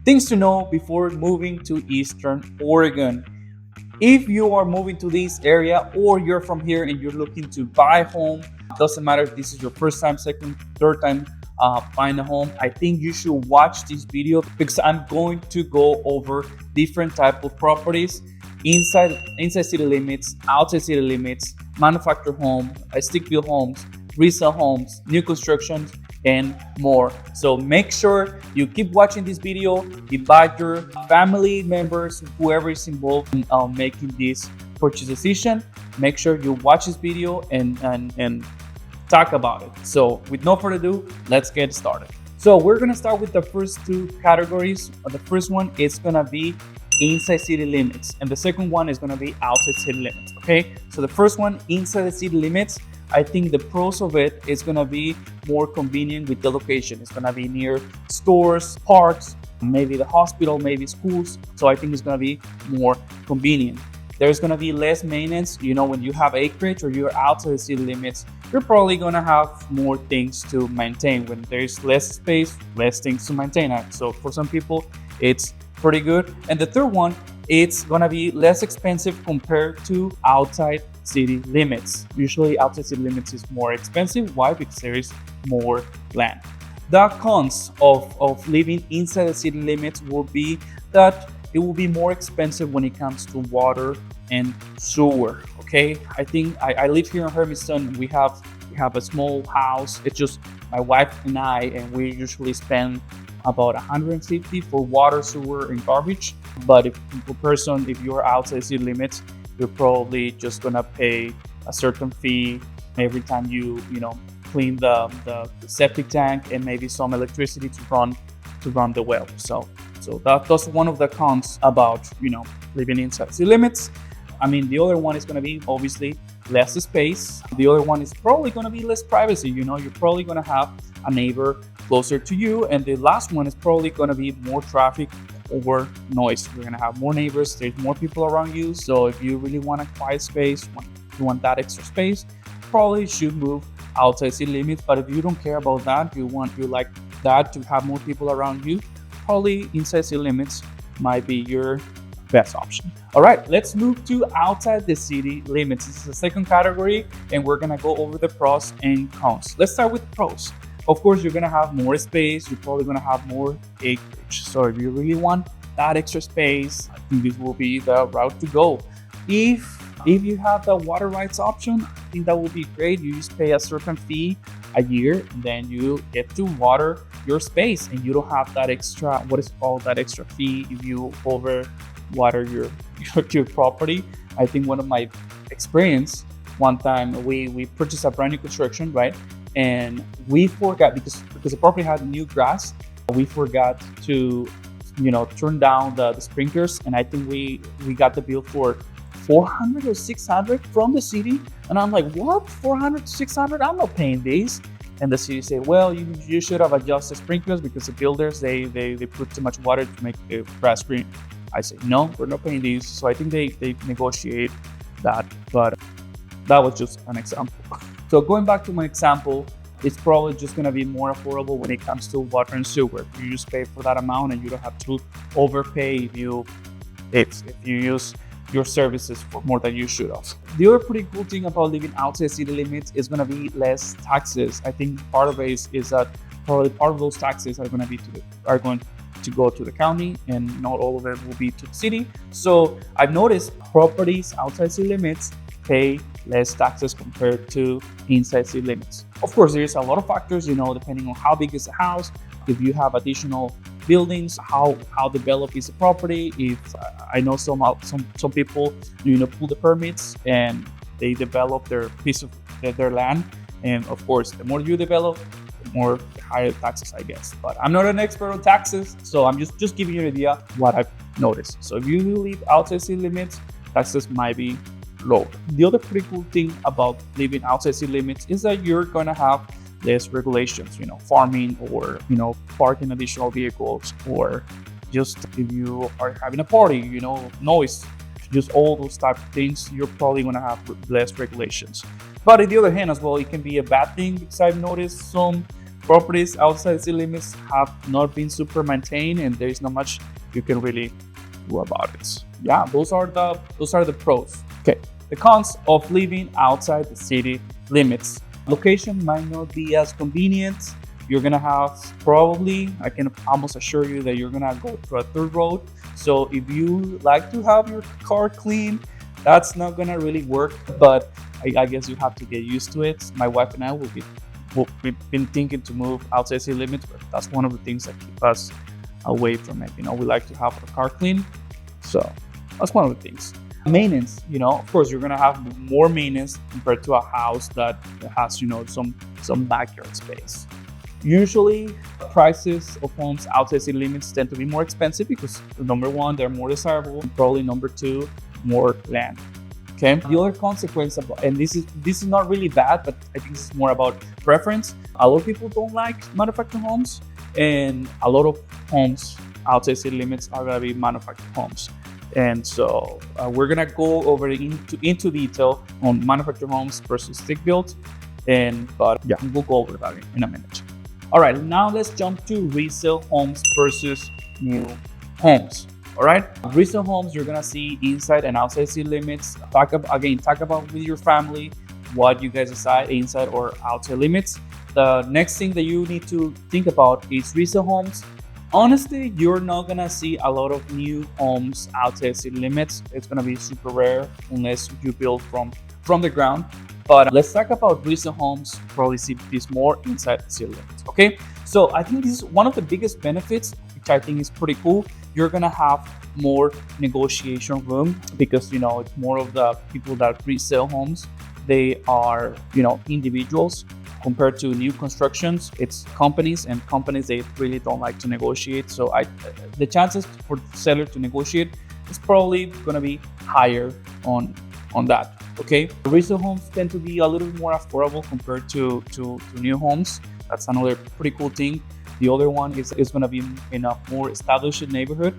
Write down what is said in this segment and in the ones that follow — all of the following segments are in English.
Things to know before moving to Eastern Oregon. If you are moving to this area or you're from here and you're looking to buy a home, doesn't matter if this is your first time, second, third time buying a home, I think you should watch this video because I'm going to go over different type of properties inside city limits, outside city limits, manufactured home, stick built homes, resale homes, new constructions, and more. So make sure you keep watching this video, invite your family members, whoever is involved in making this purchase decision. Make sure you watch this video and talk about it. So with no further ado, let's get started. So we're gonna start with the first two categories. The first one is gonna be inside city limits, and the second one is gonna be outside city limits. Okay, so the first one, inside the city limits, I think the pros of it is gonna be more convenient with the location. It's gonna be near stores, parks, maybe the hospital, maybe schools. So I think it's gonna be more convenient. There's gonna be less maintenance. You know, when you have acreage or you're outside the city limits, you're probably gonna have more things to maintain. When there's less space, less things to maintain. So for some people, it's pretty good. And the third one, it's gonna be less expensive compared to outside city limits. Usually outside city limits is more expensive. Why? Because there is more land. The cons of living inside the city limits will be that it will be more expensive when it comes to water and sewer. Okay, I think I live here in Hermiston. We have a small house. It's just my wife and I, and we usually spend about $150 for water, sewer, and garbage. But if you're outside city limits, you're probably just gonna pay a certain fee every time you clean the septic tank and maybe some electricity to run the well. So that's one of the cons about living inside city limits. I mean, the other one is gonna be obviously less space. The other one is probably gonna be less privacy. You're probably gonna have a neighbor closer to you, and the last one is probably gonna be more traffic or noise. You're gonna have more neighbors, there's more people around you. So if you really want a quiet space, you want that extra space, probably should move outside city limits. But if you don't care about that, you like that to have more people around you, probably inside city limits might be your best option. All right, let's move to outside the city limits. This is the second category, and we're gonna go over the pros and cons. Let's start with pros. Of course, you're gonna have more space. You're probably gonna have more acreage. So if you really want that extra space, I think this will be the route to go. If you have the water rights option, I think that will be great. You just pay a certain fee a year, and then you get to water your space, and you don't have that extra, what is called that extra fee if you over water your property. I think one of my experience, one time we purchased a brand new construction, right? And we forgot, because the property had new grass, we forgot to turn down the sprinklers, and I think we got the bill for $400 or $600 from the city. And I'm like, what, $400 to $600? I'm not paying these. And the city said, well, you should have adjusted sprinklers because the builders they put too much water to make the grass green. I said, no, we're not paying these. So I think they negotiate that, but that was just an example. So going back to my example, it's probably just gonna be more affordable when it comes to water and sewer. You just pay for that amount, and you don't have to overpay if you use your services for more than you should have. The other pretty cool thing about living outside city limits is gonna be less taxes. I think part of it is that probably part of those taxes are going to go to the county, and not all of it will be to the city. So I've noticed properties outside city limits pay less taxes compared to inside city limits. Of course, there's a lot of factors, depending on how big is the house, if you have additional buildings, how developed is the property. If I know some people, pull the permits and they develop their piece of their land, and of course, the more you develop, the more higher taxes, I guess. But I'm not an expert on taxes, so I'm just giving you an idea what I've noticed. So if you live outside city limits, taxes might be low. The other pretty cool thing about living outside city limits is that you're going to have less regulations, farming, or, parking additional vehicles, or just if you are having a party, noise, just all those type of things, you're probably going to have less regulations. But on the other hand as well, it can be a bad thing, because I've noticed some properties outside city limits have not been super maintained, and there is not much you can really do about it. Yeah, those are the pros. Okay, the cons of living outside the city limits. Location might not be as convenient. You're gonna have probably, I can almost assure you that you're gonna go through a third road. So if you like to have your car clean, that's not gonna really work. But I guess you have to get used to it. My wife and I we've been thinking to move outside city limits, but that's one of the things that keep us away from it. We like to have our car clean, so that's one of the things. Maintenance, of course, you're gonna have more maintenance compared to a house that has, some backyard space. Usually, prices of homes outside city limits tend to be more expensive because number one, they're more desirable, and probably number two, more land. Okay. The other consequence and this is not really bad, but I think this is more about preference. A lot of people don't like manufactured homes, and a lot of homes outside city limits are gonna be manufactured homes. And so we're gonna go over into detail on manufactured homes versus stick built, but yeah, we'll go over that in a minute. All right, now let's jump to resale homes versus new homes. All right, resale homes, you're gonna see inside and outside city limits. Talk about with your family what you guys decide, inside or outside limits. The next thing that you need to think about is resale homes. Honestly, you're not gonna see a lot of new homes outside city limits. It's gonna be super rare unless you build from the ground. But let's talk about resale homes. Probably see this more inside the city limits. Okay, so I think this is one of the biggest benefits, which I think is pretty cool. You're gonna have more negotiation room because it's more of the people that resell homes. They are individuals. Compared to new constructions, it's companies, and companies, they really don't like to negotiate. So the chances for the seller to negotiate is probably going to be higher on that. Okay, resale homes tend to be a little bit more affordable compared to new homes. That's another pretty cool thing. The other one is going to be in a more established neighborhood.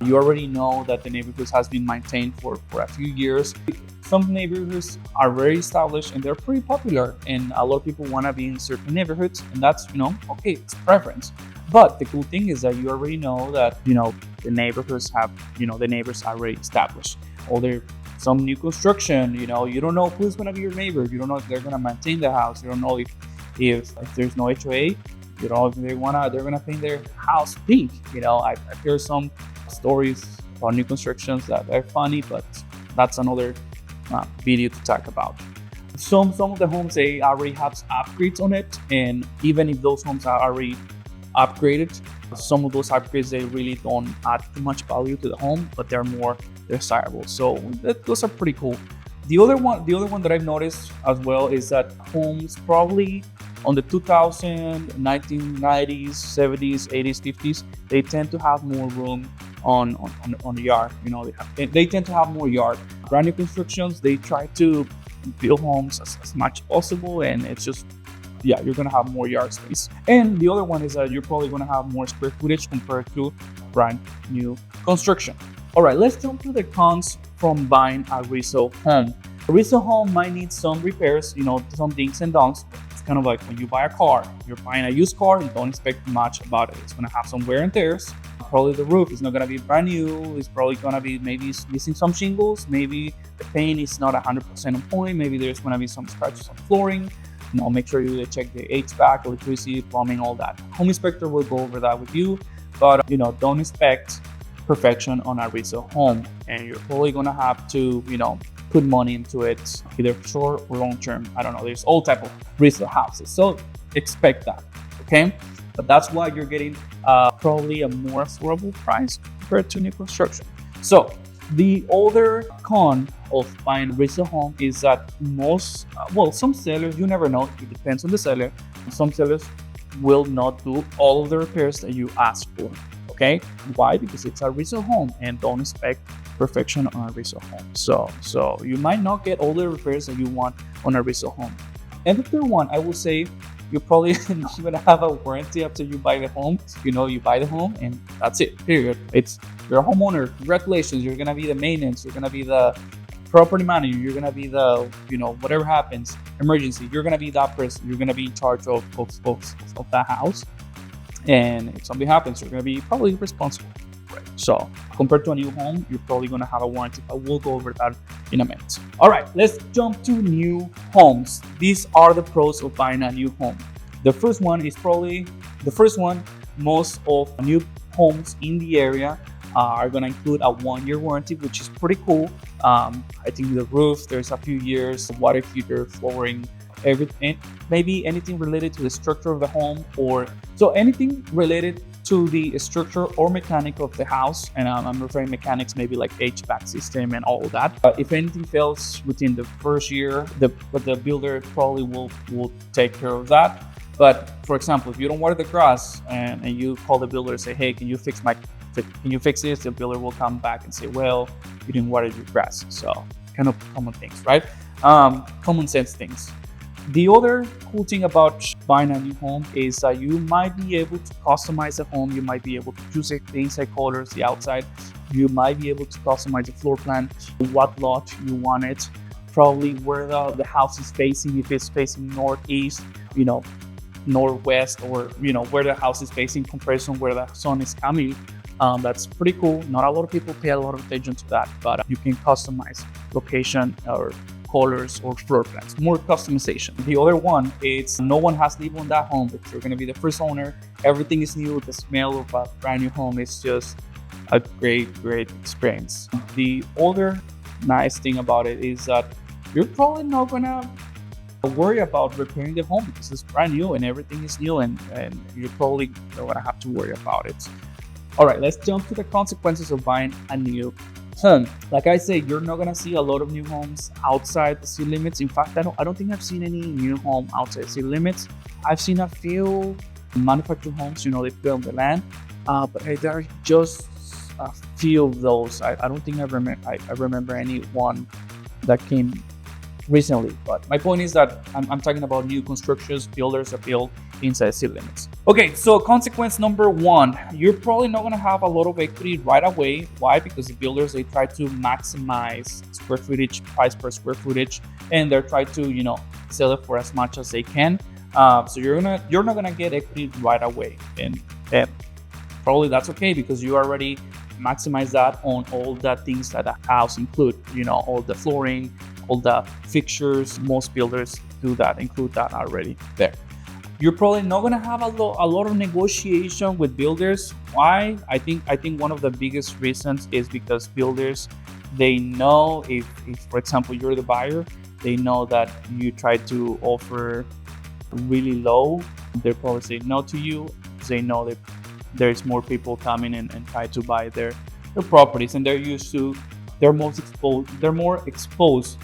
You already know that the neighborhood has been maintained for a few years. Some neighborhoods are very established and they're pretty popular, and a lot of people want to be in certain neighborhoods, and that's okay, it's preference. But the cool thing is that you already know that the neighborhoods have the neighbors are already established. Or there some new construction, you don't know who's going to be your neighbor. You don't know if they're going to maintain the house. You don't know if there's no HOA. You know if they're going to paint their house pink. I hear some stories about new constructions that are funny, but that's another video to talk about. Some of the homes, they already have upgrades on it, and even if those homes are already upgraded, some of those upgrades, they really don't add too much value to the home, but they're more desirable. So those are pretty cool. The other one that I've noticed as well is that homes probably on the 2000s, 1990s, 70s, 80s, 50s, they tend to have more room on the yard. They tend to have more yard. Brand new constructions, they try to build homes as much as possible, and it's just, you're gonna have more yard space. And the other one is that you're probably gonna have more square footage compared to brand new construction. All right, let's jump to the cons from buying a resale home. A resale home might need some repairs, some dings and don'ts. It's kind of like when you buy a car. You're buying a used car, you don't expect much about it. It's gonna have some wear and tears. Probably the roof is not gonna be brand new. It's probably gonna be maybe missing some shingles. Maybe the paint is not 100% on point. Maybe there's gonna be some scratches on flooring. Make sure you check the HVAC, electricity, plumbing, all that. Home inspector will go over that with you, but don't expect perfection on a resale home, and you're probably gonna have to put money into it, either short or long term. I don't know, there's all type of resale houses, so expect that. Okay, but that's why you're getting probably a more affordable price compared to new construction. So the other con of buying a resale home is that some sellers, you never know, it depends on the seller. Some sellers will not do all of the repairs that you ask for. Okay, why? Because it's a resale home, and don't expect perfection on a resale home. So you might not get all the repairs that you want on a resale home. And the third one, I will say, you're probably not gonna have a warranty after you buy the home. You buy the home and that's it, period. You're a homeowner, congratulations, you're gonna be the maintenance, you're gonna be the property manager, you're gonna be the, whatever happens, emergency, you're gonna be that person. You're gonna be in charge of that house. And if something happens, you're gonna be probably responsible. Right. So compared to a new home, you're probably gonna have a warranty, but we'll go over that in a minute. All right, let's jump to new homes. These are the pros of buying a new home. The first one is probably the first one. Most of new homes in the area are going to include a 1-year warranty, which is pretty cool. I think the roof, there's a few years, water heater, flooring, everything, maybe anything related to the structure of the home, or so anything related to the structure or mechanic of the house. And I'm referring mechanics, maybe like HVAC system and all of that. If anything fails within the first year, the builder probably will take care of that. But for example, if you don't water the grass and you call the builder and say, hey, can you fix this? The builder will come back and say, well, you didn't water your grass. So kind of common things, right? Common sense things. The other cool thing about buying a new home is that you might be able to customize the home. You might be able to choose the inside colors, the outside. You might be able to customize the floor plan, what lot you want it, probably where the house is facing, if it's facing northeast, northwest, or where the house is facing comparison where the sun is coming. That's pretty cool. Not a lot of people pay a lot of attention to that, but you can customize location or colors or floor plans, more customization. The other one is no one has lived on that home, but you're going to be the first owner. Everything is new. The smell of a brand new home is just a great experience. The other nice thing about it is that you're probably not gonna worry about repairing the home because it's brand new and everything is new, and you're probably not gonna have to worry about it. All right, let's jump to the consequences of buying a new home. Like I said, you're not gonna see a lot of new homes outside the city limits. In fact, I don't think I've seen any new home outside city limits. I've seen a few manufactured homes, they build the land, but there are just a few of those. I don't think I remember any one that came recently. But my point is that I'm talking about new constructions, builders that build inside city limits. Okay, so consequence number one, you're probably not going to have a lot of equity right away. Why? Because the builders, they try to maximize square footage, price per square footage, and they're trying to sell it for as much as they can. So you're not gonna get equity right away, and probably that's okay because you already maximize that on all the things that a house include. All the flooring, all the fixtures. Most builders include that already there. You're probably not going to have a lot of negotiation with builders. Why? I think one of the biggest reasons is because builders, they know if for example you're the buyer, they know that you try to offer really low, they'll probably say no to you. They know that there's more people coming in and try to buy their properties, and they're more exposed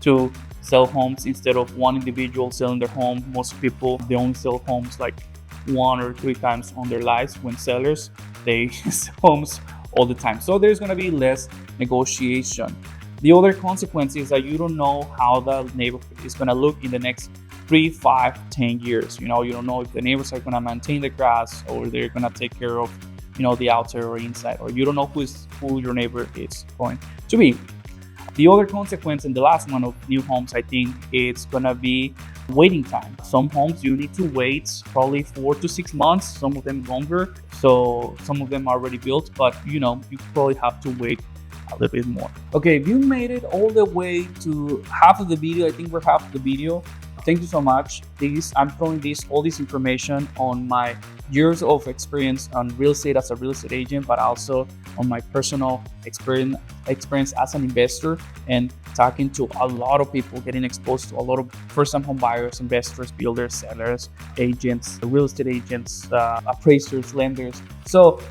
to sell homes instead of one individual selling their home. Most people, they only sell homes like 1 or 3 times on their lives. When sellers, they sell homes all the time. So there's going to be less negotiation. The other consequence is that you don't know how the neighborhood is going to look in the next 3, 5, 10 years. You don't know if the neighbors are going to maintain the grass, or they're going to take care of the outside or inside, or you don't know who your neighbor is going to be. The other consequence, and the last one of new homes, I think it's gonna be waiting time. Some homes you need to wait probably 4 to 6 months, some of them longer. So some of them are already built, but you probably have to wait a little bit more. Okay, if you made it all the way to half of the video, I think we're half of the video. Thank you so much. I'm throwing all this information on my years of experience on real estate as a real estate agent, but also on my personal experience as an investor, and talking to a lot of people, getting exposed to a lot of first-time home buyers, investors, builders, sellers, agents, real estate agents, appraisers, lenders. So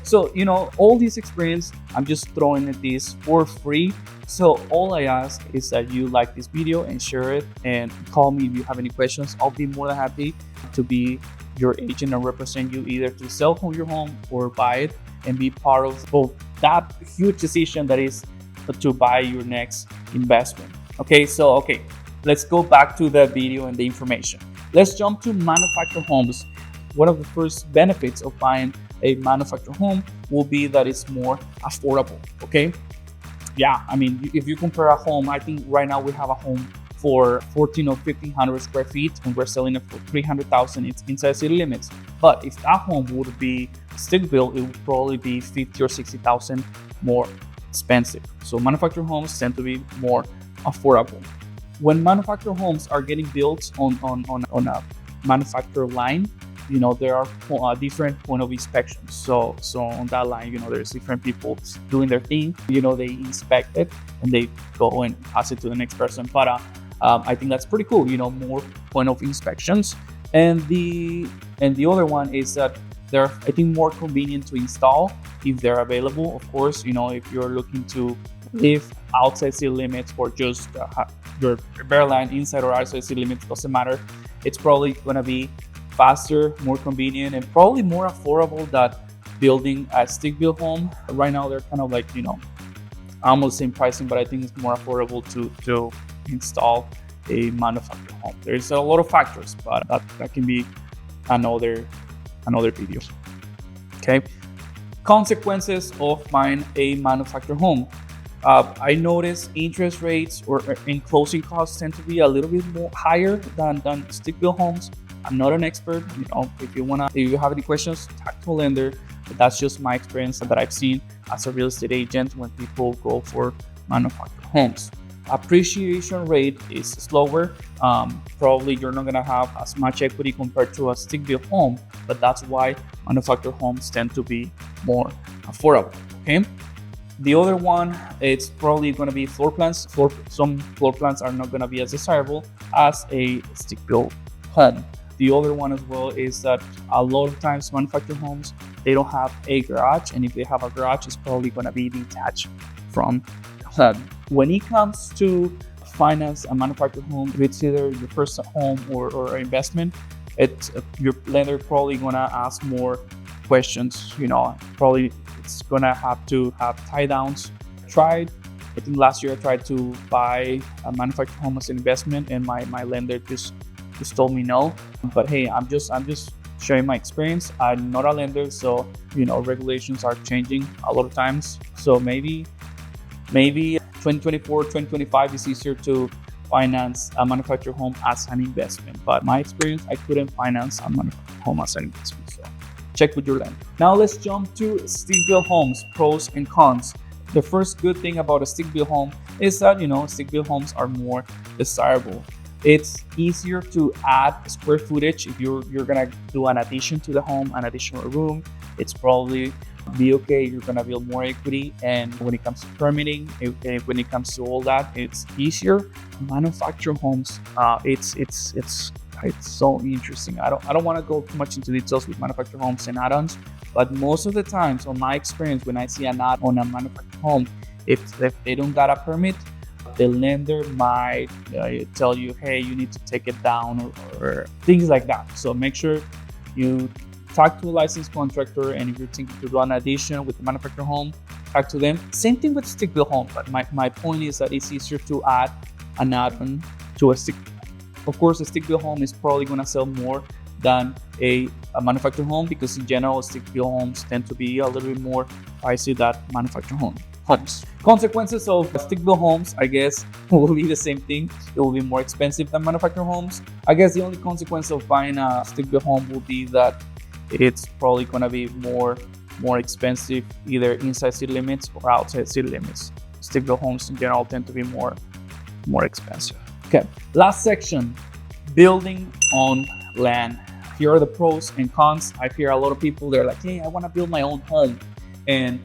all this experience, I'm just throwing this for free. So all I ask is that you like this video and share it, and call me if you have any questions. I'll be more than happy to be your agent and represent you, either to sell your home or buy it, and be part of both that huge decision that is to buy your next investment. Okay, let's go back to the video and the information. Let's jump to manufactured homes. One of the first benefits of buying a manufactured home will be that it's more affordable. Okay, yeah, I mean, if you compare a home, I think right now we have a home for 14 or 1500 square feet and we're selling it for 300,000. It's inside city limits. But if that home would be stick built, it would probably be 50 or 60,000 more expensive. So manufactured homes tend to be more affordable. When manufactured homes are getting built on a manufacturer line, there are different point of inspections. So on that line, there's different people doing their thing. They inspect it and they go and pass it to the next person. But I think that's pretty cool. More point of inspections. And the other one is that they're, I think, more convenient to install if they're available. Of course, if you're looking to live outside city limits or just your bare land inside or outside city limits, doesn't matter. It's probably going to be faster, more convenient, and probably more affordable than building a stick built home. Right now, they're kind of like, almost same pricing, but I think it's more affordable to install a manufactured home. There's a lot of factors, but that can be another video. Okay. Consequences of buying a manufactured home. I noticed interest rates or in closing costs tend to be a little bit more higher than stick built homes. I'm not an expert. If you have any questions, talk to a lender. But that's just my experience that I've seen as a real estate agent when people go for manufactured homes. Appreciation rate is slower. Probably you're not gonna have as much equity compared to a stick built home, but that's why manufactured homes tend to be more affordable. Okay. The other one, it's probably going to be floor plans. Some floor plans are not going to be as desirable as a stick built home. The other one as well is that a lot of times manufactured homes, they don't have a garage, and if they have a garage, it's probably going to be detached from the home. When it comes to finance a manufactured home, if it's either your first home or investment, your lender probably going to ask more questions. Probably it's gonna have to have tie downs. I think last year I tried to buy a manufactured home as an investment, and my lender just told me no. But hey, I'm just sharing my experience. I'm not a lender, so regulations are changing a lot of times. So maybe 2024, 2025 is easier to finance a manufactured home as an investment. But my experience, I couldn't finance a manufactured home as an investment. So check with your lender. Now let's jump to stick built homes, pros and cons. The first good thing about a stick built home is that stick built homes are more desirable. It's easier to add square footage if you're gonna do an addition to the home, an additional room. It's probably be okay. You're gonna build more equity, and when it comes to permitting, when it comes to all that, it's easier. Manufactured homes, it's so interesting. I don't want to go too much into details with manufactured homes and add-ons, but most of the times, on my experience, when I see an add on a manufactured home, if they don't got a permit, the lender might tell you, hey, you need to take it down or things like that. So make sure you talk to a licensed contractor, and if you're thinking to do an addition with the manufactured home, talk to them. Same thing with stick built home, but my point is that it's easier to add an add-on to a stick. Of course, a stick built home is probably going to sell more than a manufactured home, because in general, stick built homes tend to be a little bit more pricey than manufactured homes. Consequences of stick built homes, I guess, will be the same thing. It will be more expensive than manufactured homes. I guess the only consequence of buying a stick built home will be that it's probably going to be more expensive, either inside city limits or outside city limits. Stick built homes in general tend to be more expensive. Okay, last section, building on land. Here are the pros and cons. I hear a lot of people, they're like, hey, I want to build my own home. And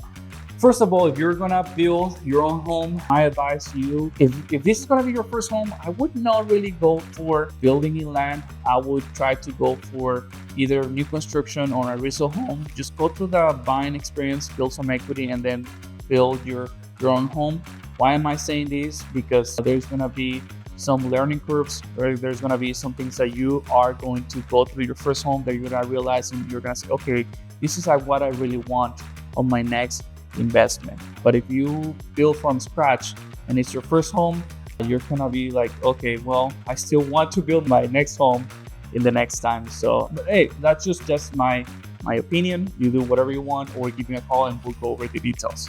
first of all, if you're gonna build your own home, I advise you, if this is gonna be your first home, I would not really go for building in land. I would try to go for either new construction or a resale home. Just go through the buying experience, build some equity, and then build your own home. Why am I saying this? Because there's gonna be some learning curves, or there's gonna be some things that you are going to go through your first home that you're gonna realize, and you're gonna say, okay, this is what I really want on my next investment. But if you build from scratch and it's your first home, you're gonna be like, okay, well, I still want to build my next home in the next time. So, but hey, that's just my opinion. You do whatever you want, or give me a call and we'll go over the details.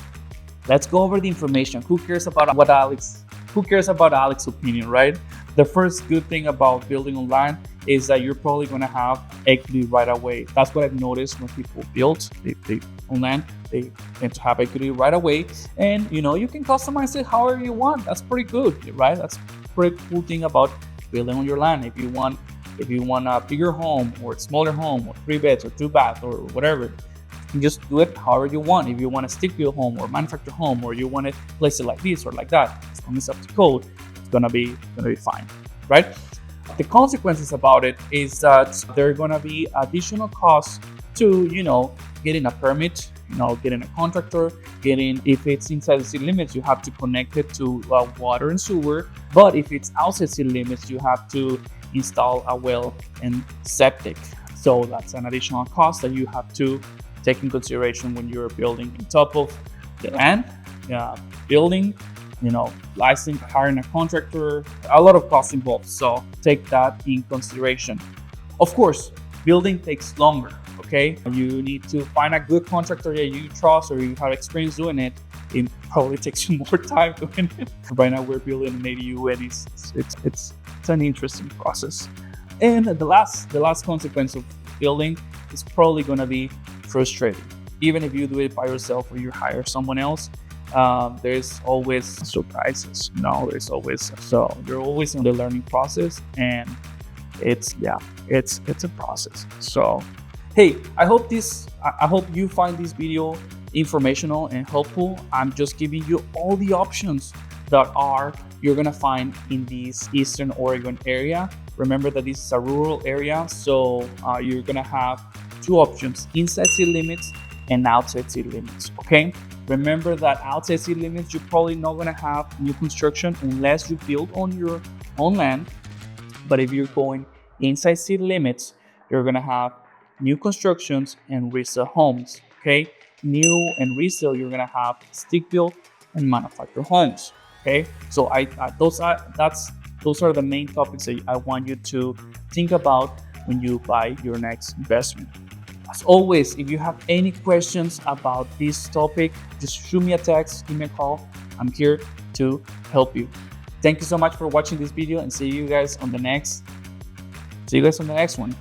let's go over the information. Who cares about Alex's opinion, right? The first good thing about building online is that you're probably going to have equity right away. That's what I've noticed when people build they online. They tend to have equity right away, and you can customize it however you want. That's pretty good, right? That's a pretty cool thing about building on your land. If you want a bigger home or a smaller home or 3 beds or 2 baths or whatever, you can just do it however you want. If you want a stick built home or manufactured home, or you want to place it like this or like that, as long as it's up to code, it's gonna be fine, right? The consequences about it is that there are gonna be additional costs to getting a permit, getting a contractor, if it's inside the city limits, you have to connect it to water and sewer. But if it's outside city limits, you have to install a well and septic. So that's an additional cost that you have to take in consideration when you're building on top of the land, building, license, hiring a contractor, a lot of costs involved. So take that in consideration. Of course, building takes longer. Okay, you need to find a good contractor that you trust or you have experience doing it. It probably takes you more time doing it. Right now, we're building an ADU, and it's an interesting process. And the last consequence of building is probably going to be frustrating. Even if you do it by yourself or you hire someone else, there's always surprises. So you're always in the learning process, and it's a process. So hey, I hope you find this video informational and helpful. I'm just giving you all the options that you're gonna find in this Eastern Oregon area. Remember that this is a rural area, so you're gonna have 2 options: inside city limits and outside city limits. Okay, remember that outside city limits, you're probably not gonna have new construction unless you build on your own land. But if you're going inside city limits, you're gonna have new constructions and resale homes. Okay, new and resale, you're gonna have stick built and manufactured homes. Okay, so those are the main topics that I want you to think about when you buy your next investment. As always, if you have any questions about this topic, just shoot me a text, give me a call. I'm here to help you. Thank you so much for watching this video, and see you guys on the next one.